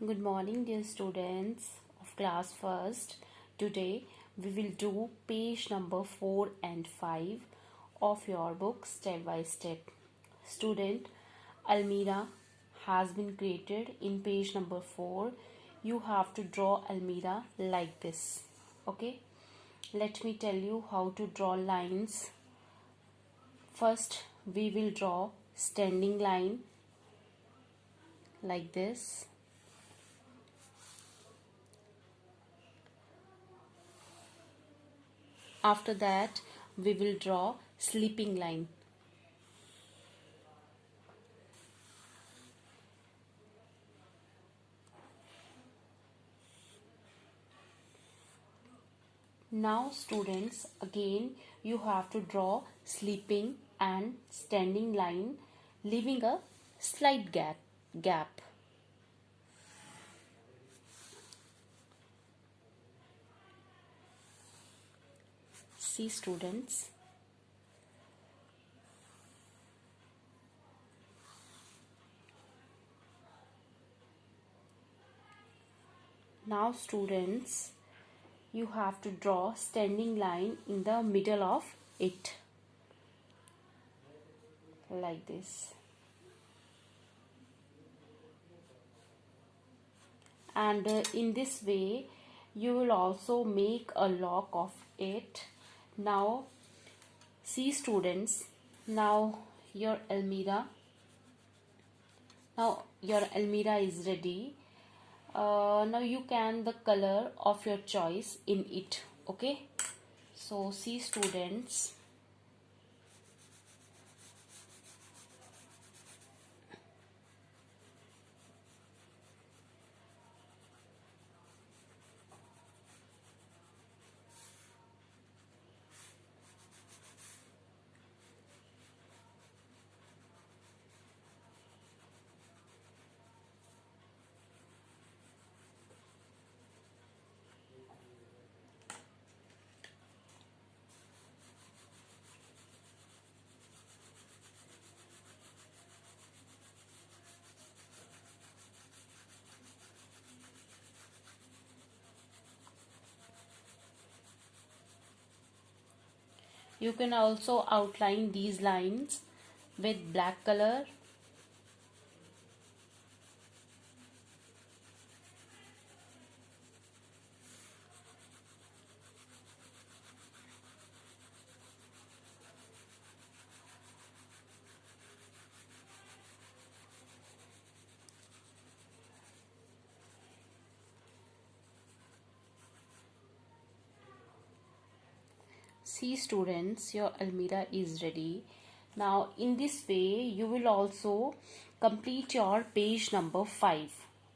Good morning, dear students of class first. Today we will do page number 4 and 5 of your book step by step. Student, Almira has been created in page number 4. You have to draw Almira like this. Okay, let me tell you how to draw lines. First, we will draw standing line like this. After that, we will draw sleeping line. Now students, again you have to draw sleeping and standing line, leaving a slight gap. See students. Now students, you have to draw standing line in the middle of it like this. And in this way you will also make a lock of it. Now see students, now your Almira is ready. Now you can the color of your choice in it. Okay, so see students, you can also outline these lines with black color. See students, your Almira is ready. Now in this way you will also complete your page number 5.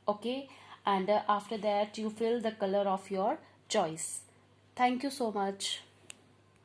Okay, and after that you fill the color of your choice. Thank you so much.